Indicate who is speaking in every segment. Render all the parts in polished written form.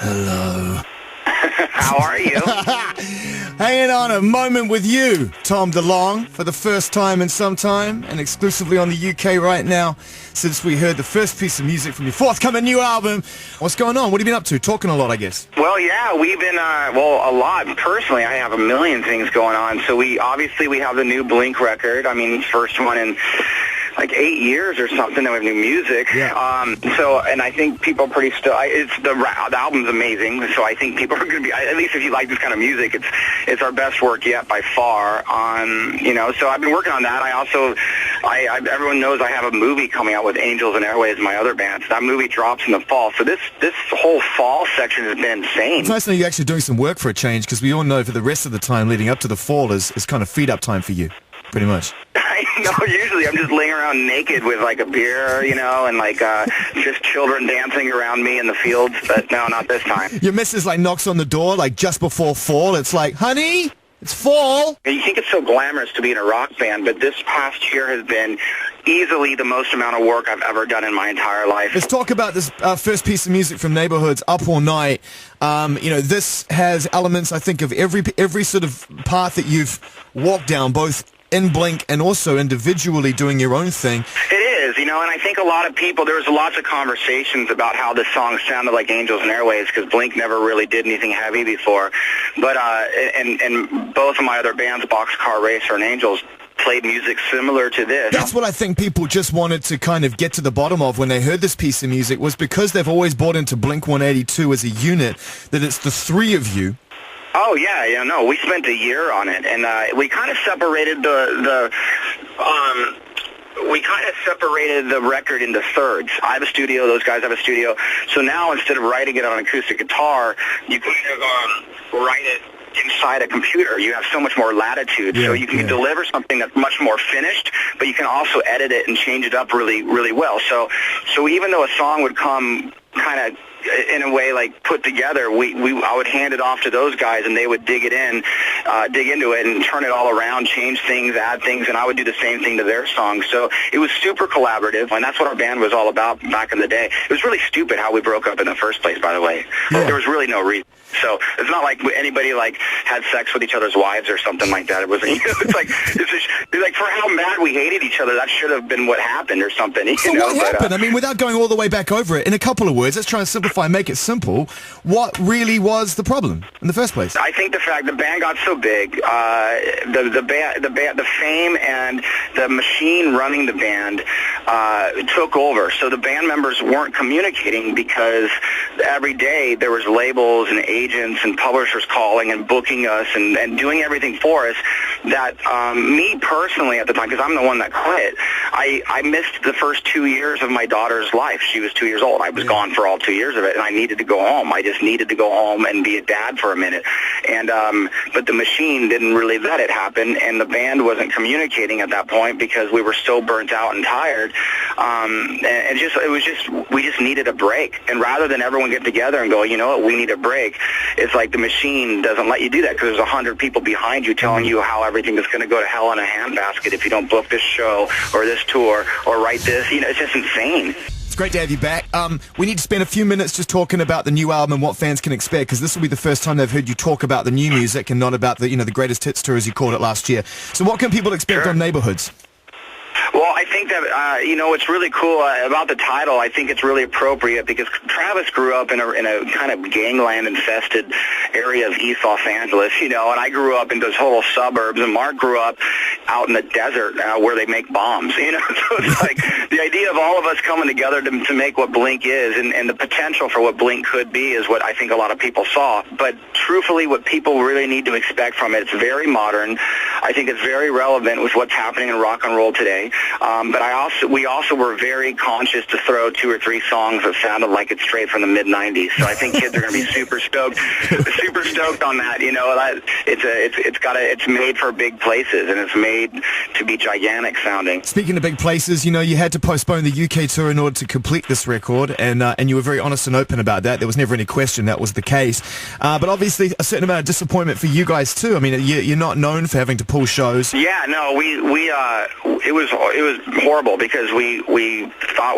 Speaker 1: Hello.
Speaker 2: How are you?
Speaker 1: Hanging on a moment with you, Tom DeLonge, for the first time in some time, and exclusively on the UK right now, since we heard the first piece of music from your forthcoming new album. What's going on? What have you been up to? Talking a lot, I guess.
Speaker 2: Well, yeah, we've been, a lot. Personally, I have a million things going on. So we have the new Blink record. I mean, first one in like 8 years or something that we have new music.
Speaker 1: Yeah.
Speaker 2: And I think people are pretty the album's amazing. So I think people are going to be, at least if you like this kind of music, it's our best work yet by far. So I've been working on that. Everyone knows I have a movie coming out with Angels and Airways, my other band. So that movie drops in the fall. So this whole fall section has been insane.
Speaker 1: It's nice to know you're actually doing some work for a change, because we all know for the rest of the time leading up to the fall is kind of feed up time for you, pretty much.
Speaker 2: No, usually I'm just laying around naked with like a beer, and like just children dancing around me in the fields. But no, not this time.
Speaker 1: Your missus like knocks on the door like just before fall. It's like, honey, it's fall.
Speaker 2: You think it's so glamorous to be in a rock band, but this past year has been easily the most amount of work I've ever done in my entire life.
Speaker 1: Let's talk about this first piece of music from Neighborhoods, Up All Night. This has elements, I think, of every sort of path that you've walked down, both in Blink and also individually doing your own thing.
Speaker 2: It is, and I think a lot of people, there was lots of conversations about how this song sounded like Angels and Airways, because Blink never really did anything heavy before. But, and both of my other bands, Boxcar Racer and Angels, played music similar to this.
Speaker 1: That's what I think people just wanted to kind of get to the bottom of when they heard this piece of music, was because they've always bought into Blink-182 as a unit, that it's the three of you.
Speaker 2: Oh, yeah, no, we spent a year on it, and we kind of separated the record into thirds. I have a studio, those guys have a studio, so now instead of writing it on acoustic guitar, you kind of write it inside a computer. You have so much more latitude, so you can deliver something that's much more finished, but you can also edit it and change it up really, really well. So even though a song would come kind of in a way like put together, I would hand it off to those guys, and they would dig into it and turn it all around, change things, add things, and I would do the same thing to their songs. So it was super collaborative, and that's what our band was all about back in the day. It was really stupid how we broke up in the first place, by the way.
Speaker 1: Yeah.
Speaker 2: There was really no reason. So it's not like anybody like had sex with each other's wives or something like that. It wasn't. It's like for how mad we hated each other, that should have been what happened or something.
Speaker 1: So what happened? I mean, without going all the way back over it, in a couple of words, let's try and simplify and make it simple. What really was the problem in the first place?
Speaker 2: I think the fact the band got so big, the fame and the machine running the band took over. So the band members weren't communicating, because every day there was labels and agents and publishers calling and booking us and doing everything for us, that me personally at the time, because I'm the one that quit, I missed the first 2 years of my daughter's life. She was 2 years old. I was gone for all 2 years of it, and I needed to go home. I just needed to go home and be a dad for a minute. And but the machine didn't really let it happen, and the band wasn't communicating at that point because we were so burnt out and tired. We just needed a break. And rather than everyone get together and go, you know what, we need a break, it's like the machine doesn't let you do that, because there's 100 people behind you telling you how everything is going to go to hell in a handbasket if you don't book this show or this tour or write this. It's just insane.
Speaker 1: It's great to have you back. We need to spend a few minutes just talking about the new album and what fans can expect, because this will be the first time they've heard you talk about the new music and not about the greatest hits tour, as you called it last year. So what can people expect on Neighborhoods?
Speaker 2: Well, I think that, what's really cool about the title, I think it's really appropriate, because Travis grew up in a kind of gangland-infested area of East Los Angeles, and I grew up in those total suburbs, and Mark grew up out in the desert where they make bombs, So it's like the idea of all of us coming together to make what Blink is, and the potential for what Blink could be is what I think a lot of people saw. But truthfully, what people really need to expect from it, it's very modern. I think it's very relevant with what's happening in rock and roll today. But we also were very conscious to throw 2 or 3 songs that sounded like it's straight from the mid-'90s. So I think kids are going to be super stoked on that. It's made for big places, and it's made to be gigantic sounding.
Speaker 1: Speaking of big places, you had to postpone the UK tour in order to complete this record, and you were very honest and open about that. There was never any question that was the case. But obviously a certain amount of disappointment for you guys too. I mean, you're not known for having to pull shows.
Speaker 2: Yeah, no, it was horrible because we thought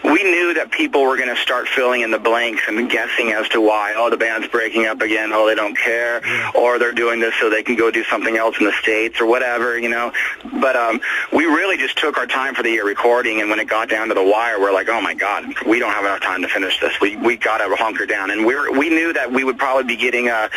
Speaker 2: we knew that people were going to start filling in the blanks and guessing as to why. Oh, the band's breaking up again. Oh, they don't care, or they're doing this so they can go do something else in the States or whatever, you know. But we really just took our time for the year recording, and when it got down to the wire, we're like, oh my God, we don't have enough time to finish this. We got to hunker down, and we knew that we would probably be getting a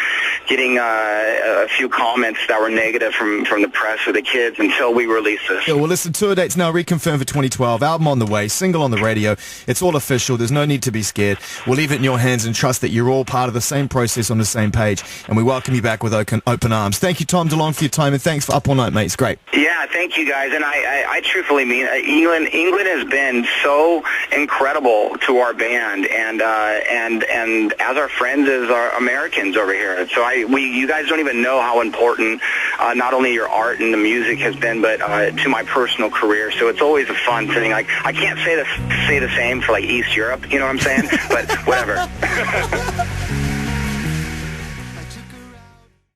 Speaker 2: few comments that were negative from the press or the kids until we release this.
Speaker 1: Yeah, well, listen, tour dates now reconfirmed for 2012. Album on the way, single on the radio. It's all official. There's no need to be scared. We'll leave it in your hands and trust that you're all part of the same process on the same page. And we welcome you back with open arms. Thank you, Tom DeLonge, for your time, and thanks for Up All Night, mate. It's great.
Speaker 2: Yeah, thank you guys. And I truthfully mean England has been so incredible to our band, and as our friends as our Americans over here. So you guys don't even know how important not only your art and the music has been, but to my personal career. So it's always a fun thing. Like, I can't say the same for like East Europe, you know what I'm saying? But whatever.